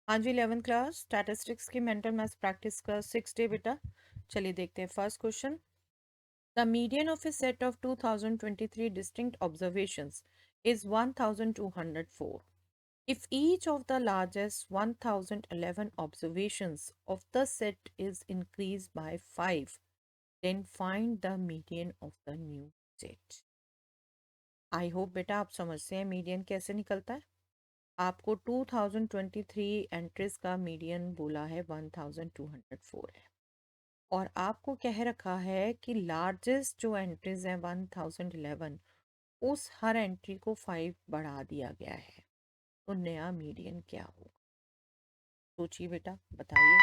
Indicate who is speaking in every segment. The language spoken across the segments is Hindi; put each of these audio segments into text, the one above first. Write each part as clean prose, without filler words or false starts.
Speaker 1: हाँ जी, 11th क्लास स्टैटिस्टिक्स की मेंटल मैथ्स प्रैक्टिस का 6 डे बेटा। चलिए देखते हैं first question. The median of A set of 2023 distinct observations is 1204. If each of the largest 1011 observations of the set is increased by 5, then find the median of the new set. I hope बेटा आप समझते हैं मीडियन कैसे निकलता है। आपको 2023 एंट्रीज का मीडियन बोला है 1204 है, और आपको कह रखा है कि लार्जेस्ट जो एंट्रीज हैं 1011, उस हर एंट्री को 5 बढ़ा दिया गया है। तो नया मीडियन क्या होगा? सोचिए बेटा, बताइए।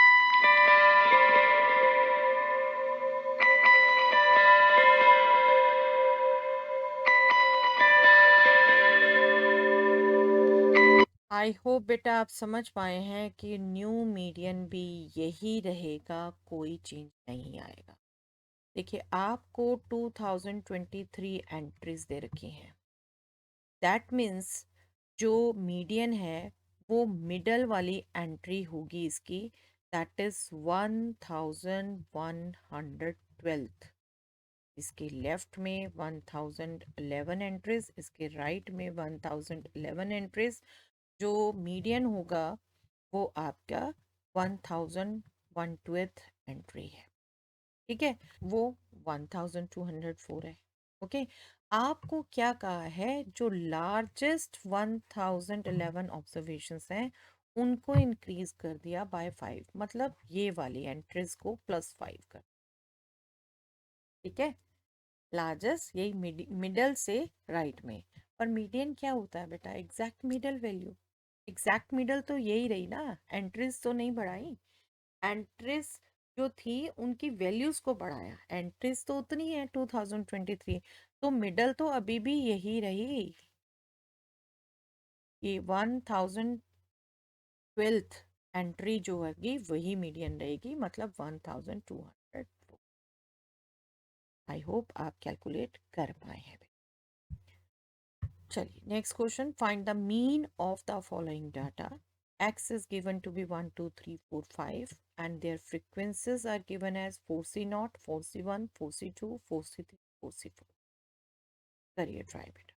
Speaker 1: आई होप बेटा आप समझ पाए हैं कि न्यू मीडियन भी यही रहेगा, कोई चेंज नहीं आएगा। देखिए, आपको 2023 एंट्रीज दे रखी हैं। दैट मीन्स जो मीडियन है वो मिडल वाली एंट्री होगी इसकी, दैट इज 1112। इसके लेफ्ट में 1011 एंट्रीज, इसके राइट में 1011 एंट्रीज। जो मीडियन होगा वो आपका 1012th एंट्री है। ठीक है, वो 1204 है। ओके, आपको क्या कहा है, जो लार्जेस्ट 1011 ऑब्जर्वेशंस हैं उनको इंक्रीज कर दिया बाय 5, मतलब ये वाली एंट्रीज को +5 कर। ठीक है, लार्जेस्ट यही मिडल से राइट में। पर मीडियन क्या होता है बेटा? Exact middle value. Exact middle तो यही रही ना, एंट्रीज तो नहीं बढ़ाई। एंट्रीज जो थी उनकी वैल्यूज को बढ़ाया, एंट्रीज तो उतनी है 2023, तो मिडल तो अभी भी यही रही। ये 1012th एंट्री जो होगी वही मीडियन रहेगी, मतलब 1200। आई होप आप कैलकुलेट कर पाए हैं। चलिए next question. Find the mean of the following data. X is given to be 1 2 3 4 5, and their frequencies are given as 4C0, 4C1, 4C2, 4C3, 4C4. करिए ट्राई बेटा।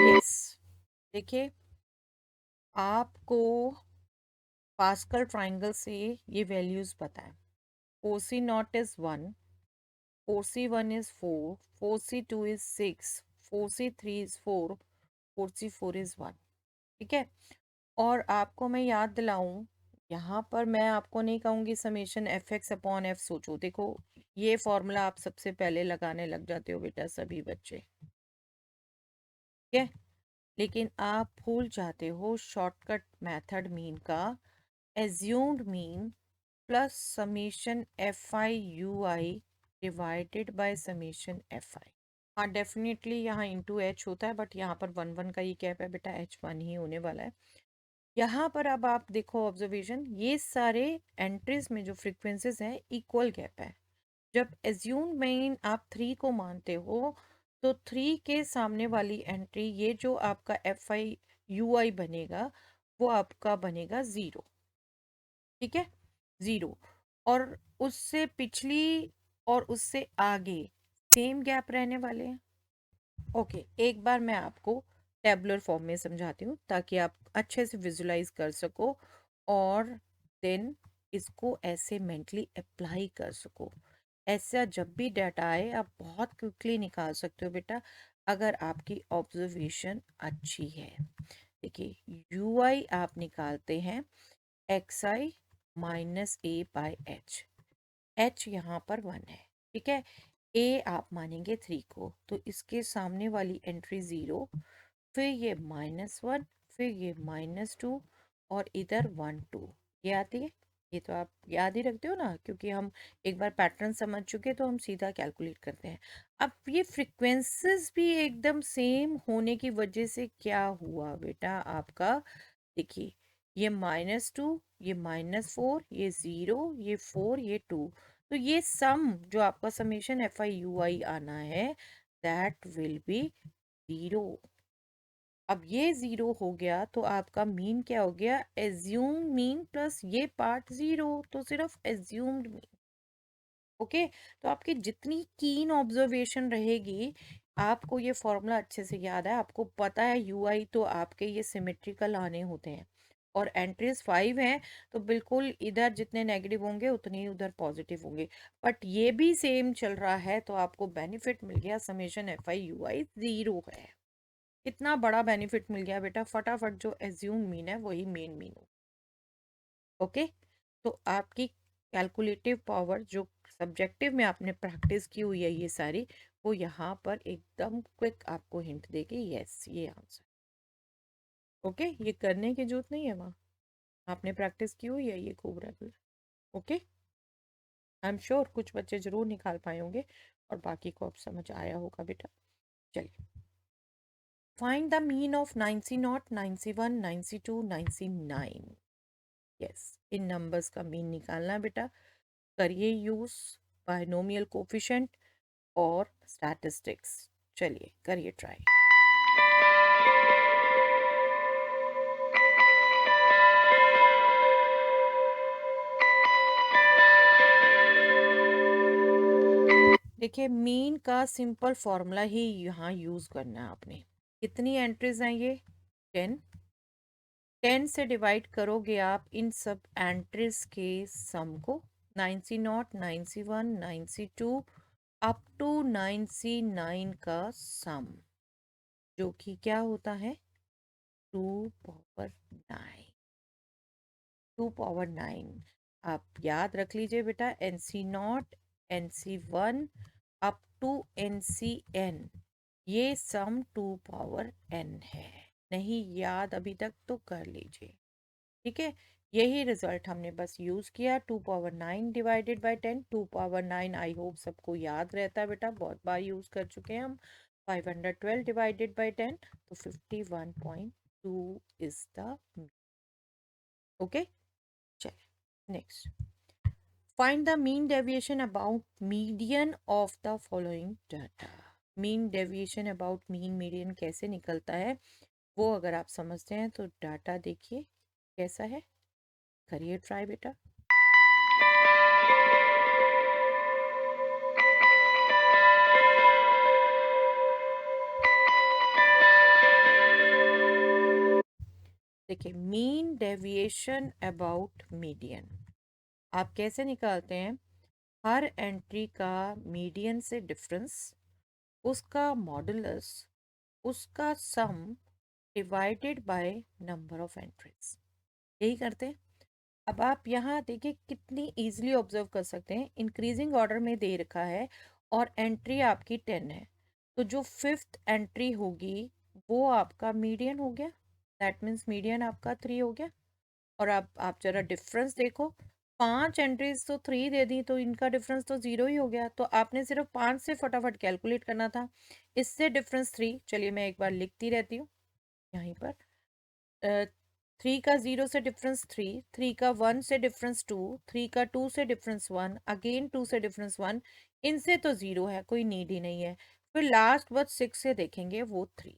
Speaker 1: यस, देखिए आपको पास्कल ट्राइंगल से ये वैल्यूज पता है। 4C0 is 1, 4C1 is 4, 4C2 is 6, 4C3 is 4, 4C4 is 1। ठीक है, और आपको मैं याद दिलाऊं, यहाँ पर मैं आपको नहीं कहूँगी समेशन f(x)/f सोचो। देखो, ये फॉर्मूला आप सबसे पहले लगाने लग जाते हो बेटा सभी बच्चे। ठीक है, लेकिन आप भूल जाते हो शॉर्टकट मेथड मीन का। Assumed mean plus summation fi(ui) divided by summation fi। हाँ डेफिनेटली यहाँ इंटू एच होता है, बट यहाँ पर 1 1 का ही गैप है बेटा, h1 ही होने वाला है। यहाँ पर अब आप देखो ऑब्जर्वेशन, ये सारे एंट्रीज में जो फ्रीक्वेंसीज हैं इक्वल गैप है। जब एज्यूम मीन आप 3 को मानते हो, तो 3 के सामने वाली एंट्री, ये जो आपका fi(ui) बनेगा वो आपका बनेगा 0। ठीक है, 0। और उससे पिछली और उससे आगे सेम गैप रहने वाले हैं। ओके, एक बार मैं आपको टेबुलर फॉर्म में समझाती हूँ ताकि आप अच्छे से विजुलाइज कर सको, और देन इसको ऐसे मेंटली अप्लाई कर सको। ऐसा जब भी डाटा आए आप बहुत क्विकली निकाल सकते हो बेटा, अगर आपकी ऑब्जर्वेशन अच्छी है। देखिए, ui आप निकालते हैं xi minus A by H. H यहाँ पर 1 है। ठीक है, ए आप मानेंगे 3 को, तो इसके सामने वाली एंट्री 0, फिर ये -1, फिर ये -2, और इधर 1 2। ये आती है, ये तो आप याद ही रखते हो ना, क्योंकि हम एक बार पैटर्न समझ चुके तो हम सीधा कैलकुलेट करते हैं। अब ये फ्रीक्वेंसीज भी एकदम सेम होने की वजह से क्या हुआ बेटा आपका, देखिए ये -2, ये -4, ये 0, ये 4, ये 2, तो ये सम जो आपका समेशन एफ आई यू आई आना है, दैट विल बी जीरो। अब ये जीरो हो गया तो आपका मीन क्या हो गया, एज्यूम मीन प्लस ये पार्ट जीरो, तो सिर्फ एज्यूम्ड मीन। ओके, तो आपकी जितनी कीन ऑब्जर्वेशन रहेगी, आपको ये फॉर्मूला अच्छे से याद है, आपको पता है यूआई तो आपके ये सिमेट्रिकल आने होते हैं, और एंट्रीज 5 हैं, तो बिल्कुल इधर जितने नेगेटिव होंगे उतने ही उधर पॉजिटिव होंगे। बट ये भी सेम चल रहा है, तो आपको बेनिफिट मिल गया, summation F I you I zero है। कितना बड़ा बेनिफिट मिल गया बेटा, फटाफट जो एज्यूम मीन है वही मेन मीन हो। ओके, तो आपकी कैलकुलेटिव पावर जो सब्जेक्टिव में आपने प्रैक्टिस की हुई है ये सारी, वो यहाँ पर एकदम क्विक आपको हिंट देगी, यस ये आंसर। ओके, ये करने की जरूरत नहीं है, वहाँ आपने प्रैक्टिस की हुई है ये खूब regular. Okay, I am sure कुछ बच्चे जरूर निकाल पाए होंगे और बाकी को अब समझ आया होगा बेटा। चलिए, find the mean of 90 91 92 99। Yes, in numbers का मीन निकालना है बेटा। करिए यूज बाइनोमियल कोफिशिएंट और स्टैटिस्टिक्स। चलिए करिए ट्राई। देखिए, मीन का सिंपल फॉर्मूला ही यहाँ यूज करना है आपने। कितनी एंट्रीज हैं ये, 10। 10 से डिवाइड करोगे आप इन सब एंट्रीज के सम को, 90 91 92 अप टू 99 का सम, जो कि क्या होता है 2 पावर 9। 2 पावर 9 आप याद रख लीजिए बेटा, NC0 NC1 up to NCN, ये सम 2 पावर n है। नहीं याद अभी तक तो कर लीजिए, ठीक है। यही रिजल्ट हमने बस यूज किया, 2 power 9 divided by 10। 2 power 9 I hope सबको याद रहता है बेटा, बहुत बार यूज कर चुके हैं हम। 512 डिवाइडेड बाई 10, तो 51.2 इज द, ओके। चलिए next, find the mean deviation about median of the following data. Mean deviation about mean median कैसे निकलता है, वो अगर आप समझते हैं तो डाटा देखिए कैसा है, करिए ट्राई बेटा। देखिए, मीन डेविएशन अबाउट मीडियन आप कैसे निकालते हैं, हर एंट्री का मीडियन से डिफरेंस, उसका मॉडुलस, उसका सम divided by number of entries, यही करते हैं। अब आप यहाँ देखिए कितनी इजीली ऑब्जर्व कर सकते हैं, इंक्रीजिंग ऑर्डर में दे रखा है और एंट्री आपकी 10 है, तो जो फिफ्थ एंट्री होगी वो आपका मीडियन हो गया, दैट मीन्स मीडियन आपका 3 हो गया। और आप जरा डिफरेंस देखो, 5 एंट्रीज तो 3 दे दी, तो इनका डिफरेंस तो 0 ही हो गया, तो आपने सिर्फ 5 से फटाफट कैलकुलेट करना था, इससे डिफरेंस 3। चलिए मैं एक बार लिखती रहती हूँ यहीं पर, 3 का 0 से डिफरेंस 3, 3 का 1 से डिफरेंस 2, 3 का 2 से डिफरेंस 1, अगेन 2 से डिफरेंस 1, इनसे तो 0 है, कोई नीड ही नहीं है। फिर लास्ट वर्ड 6 से देखेंगे, वो 3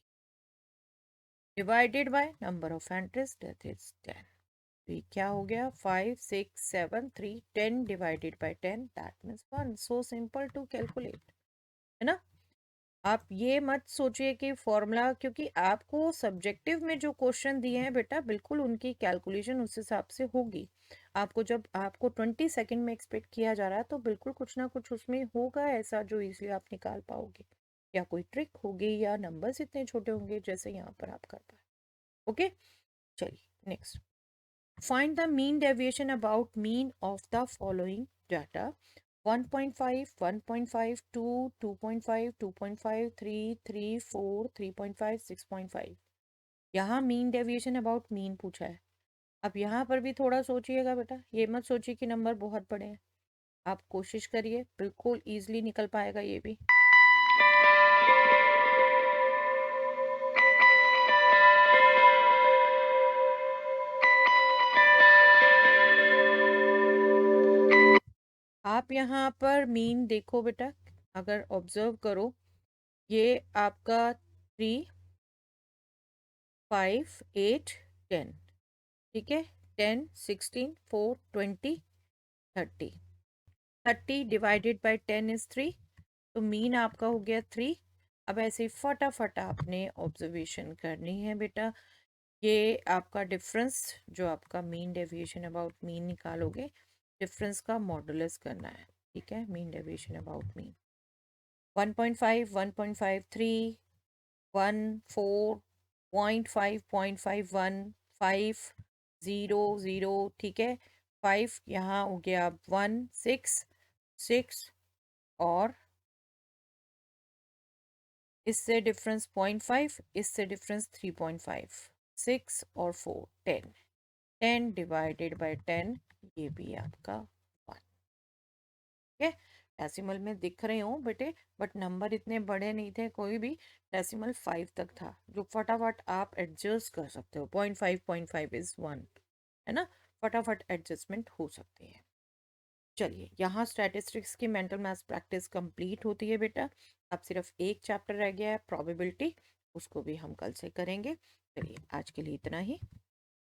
Speaker 1: divided by number of entries, that is 10। तो ये क्या हो गया, 5 6 7 3, 10 divided by 10, that means 1। So simple to calculate, है ना। आप ये मत सोचिए कि फॉर्मूला, क्योंकि आपको सब्जेक्टिव में जो क्वेश्चन दिए हैं बेटा, बिल्कुल उनकी कैलकुलेशन उस हिसाब से होगी। आपको जब आपको 20 सेकेंड में एक्सपेक्ट किया जा रहा है, तो बिल्कुल कुछ ना कुछ उसमें होगा ऐसा जो इजीली आप निकाल पाओगे, या कोई ट्रिक होगी, या नंबर्स इतने छोटे होंगे जैसे यहाँ पर आप कर पाए। ओके, चलिए next, find the mean deviation about mean of the following data: 1.5 1.5 2 2.5 2.5 3 3 4 3.5 6.5। यहाँ मीन डेविएशन अबाउट मीन पूछा है। अब यहाँ पर भी थोड़ा सोचिएगा बेटा, ये मत सोचिए कि नंबर बहुत बड़े हैं, आप कोशिश करिए, बिल्कुल इजीली निकल पाएगा ये भी। आप यहाँ पर मीन देखो बेटा, अगर ऑब्जर्व करो, ये आपका 3, 5, 8, 10, ठीक है, 10, 16, 4, 20, 30, 30 डिवाइडेड बाय 10 इज 3, तो मीन आपका हो गया 3। अब ऐसे फटाफट आपने ऑब्जर्वेशन करनी है बेटा, ये आपका डिफरेंस, जो आपका मीन डेविएशन अबाउट मीन निकालोगे, डिफरेंस का मॉडुलस करना है, ठीक है, मीन डेविएशन अबाउट मीन 1.5, 1.53, 1, 4, 0.5, 0.51, 5, 0, 0, ठीक है, 5 यहाँ हो गया 1, 6, 6, और इससे डिफरेंस 0.5, इससे डिफरेंस 3.5, 6 और 4, 10, 10 डिवाइडेड बाय 10, ये भी आपका 1, ठीक है। डेसिमल में दिख रहे हो बेटे, बट नंबर इतने बड़े नहीं थे, कोई भी डेसिमल 5 तक था, जो फटाफट आप एडजस्ट कर सकते हो। 0.5 इज 1, है ना, फटाफट एडजस्टमेंट हो सकती है। चलिए, यहाँ स्टैटिस्टिक्स की मेंटल मैथ्स प्रैक्टिस कंप्लीट होती है बेटा। अब सिर्फ एक चैप्टर रह गया है, प्रोबेबिलिटी, उसको भी हम कल से करेंगे। चलिए, आज के लिए इतना ही।